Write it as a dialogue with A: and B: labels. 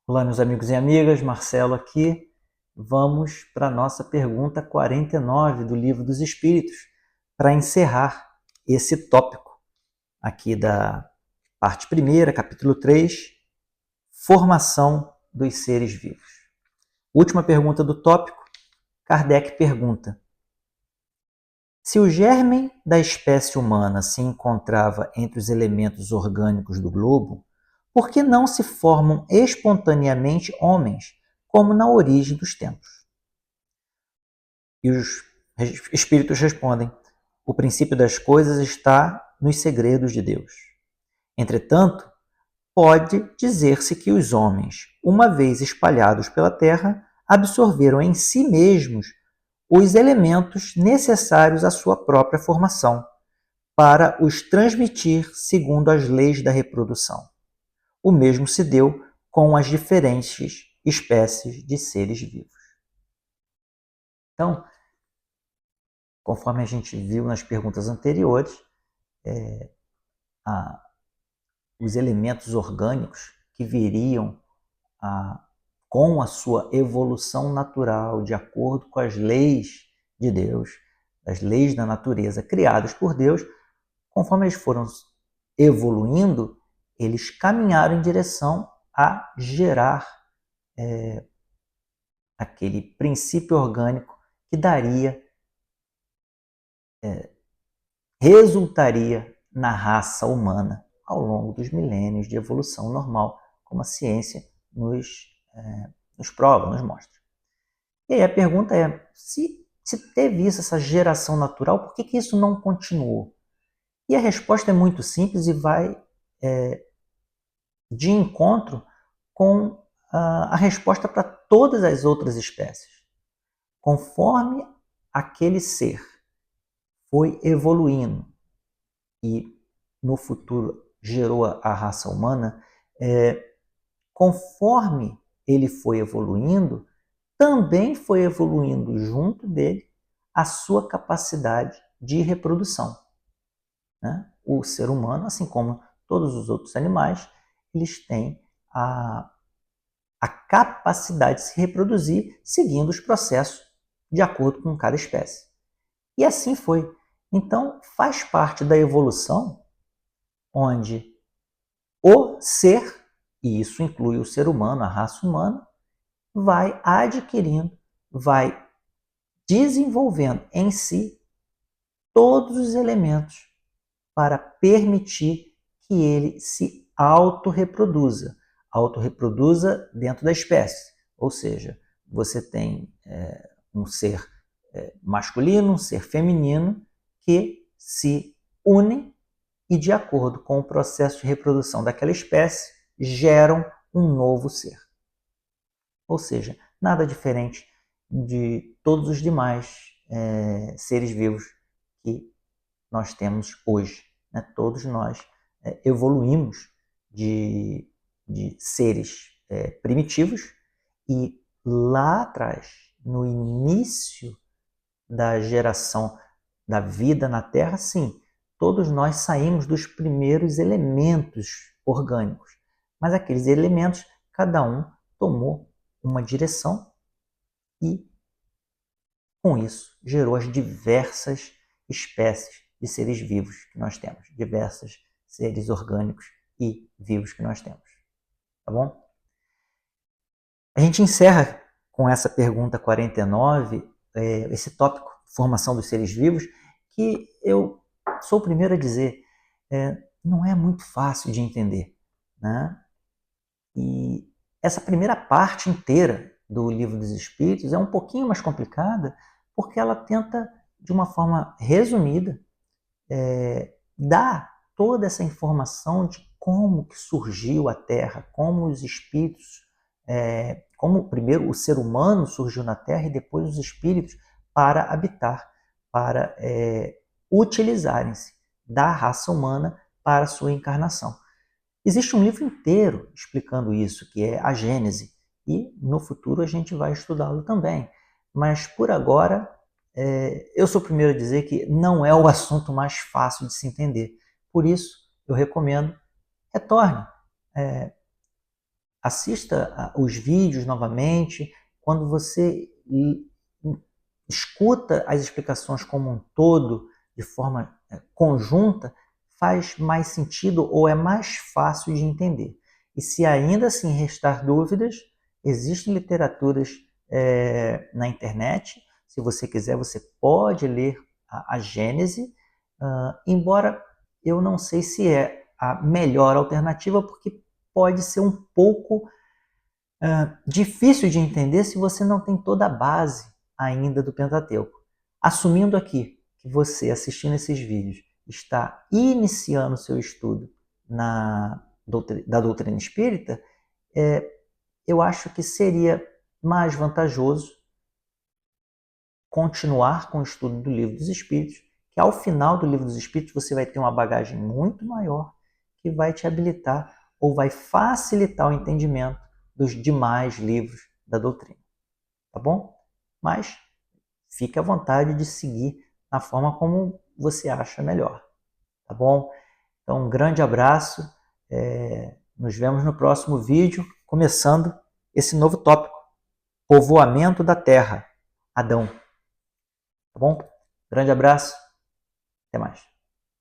A: Olá, meus amigos e amigas, Marcelo aqui. Vamos para a nossa pergunta 49 do Livro dos Espíritos, para encerrar esse tópico aqui da parte primeira, capítulo 3, Formação dos Seres Vivos. Última pergunta do tópico, Kardec pergunta: se o germe da espécie humana se encontrava entre os elementos orgânicos do globo, por que não se formam espontaneamente homens, como na origem dos tempos? E os espíritos respondem: o princípio das coisas está nos segredos de Deus. Entretanto, pode dizer-se que os homens, uma vez espalhados pela terra, absorveram em si mesmos os elementos necessários à sua própria formação, para os transmitir segundo as leis da reprodução. O mesmo se deu com as diferentes espécies de seres vivos. Então, conforme a gente viu nas perguntas anteriores, os elementos orgânicos que viriam com a sua evolução natural, de acordo com as leis de Deus, as leis da natureza criadas por Deus, conforme eles foram evoluindo, eles caminharam em direção a gerar aquele princípio orgânico que resultaria na raça humana ao longo dos milênios de evolução normal, como a ciência nos prova, nos mostra. E aí a pergunta é, se teve isso, essa geração natural, por que isso não continuou? E a resposta é muito simples e vai de encontro com a resposta para todas as outras espécies. Conforme aquele ser foi evoluindo e no futuro gerou a raça humana, conforme ele foi evoluindo, também foi evoluindo junto dele a sua capacidade de reprodução. Né? O ser humano, assim como todos os outros animais, eles têm a capacidade de se reproduzir seguindo os processos de acordo com cada espécie. E assim foi. Então, faz parte da evolução onde o ser, e isso inclui o ser humano, a raça humana, vai adquirindo, vai desenvolvendo em si todos os elementos para permitir que ele se autorreproduza. Autorreproduza dentro da espécie. Ou seja, você tem um ser masculino, um ser feminino, que se unem e, de acordo com o processo de reprodução daquela espécie, geram um novo ser. Ou seja, nada diferente de todos os demais seres vivos que nós temos hoje. Né? Todos nós evoluímos de seres primitivos e lá atrás, no início da geração da vida na Terra, sim, todos nós saímos dos primeiros elementos orgânicos. Mas aqueles elementos, cada um tomou uma direção e, com isso, gerou as diversas espécies de seres vivos que nós temos, diversos seres orgânicos e vivos que nós temos. Tá bom? A gente encerra com essa pergunta 49, esse tópico, formação dos seres vivos, que eu sou o primeiro a dizer, não é muito fácil de entender. Né? E essa primeira parte inteira do Livro dos Espíritos é um pouquinho mais complicada, porque ela tenta, de uma forma resumida, dar toda essa informação de como que surgiu a Terra, como os espíritos, como primeiro o ser humano surgiu na Terra e depois os espíritos para habitar, para utilizarem-se da raça humana para a sua encarnação. Existe um livro inteiro explicando isso, que é a Gênese, e no futuro a gente vai estudá-lo também. Mas por agora, eu sou o primeiro a dizer que não é o assunto mais fácil de se entender. Por isso, eu recomendo, retorne, assista os vídeos novamente. Quando você escuta as explicações como um todo, de forma conjunta, faz mais sentido ou é mais fácil de entender. E se ainda assim restar dúvidas, existem literaturas na internet. Se você quiser, você pode ler a Gênese, embora eu não sei se é a melhor alternativa, porque pode ser um pouco difícil de entender se você não tem toda a base ainda do Pentateuco. Assumindo aqui que você, assistindo esses vídeos, está iniciando o seu estudo da doutrina espírita, eu acho que seria mais vantajoso continuar com o estudo do Livro dos Espíritos, que ao final do Livro dos Espíritos você vai ter uma bagagem muito maior que vai te habilitar ou vai facilitar o entendimento dos demais livros da doutrina. Tá bom? Mas fique à vontade de seguir na forma como você acha melhor. Tá bom? Então, um grande abraço. Nos vemos no próximo vídeo, começando esse novo tópico: povoamento da Terra, Adão. Tá bom? Grande abraço. Até mais.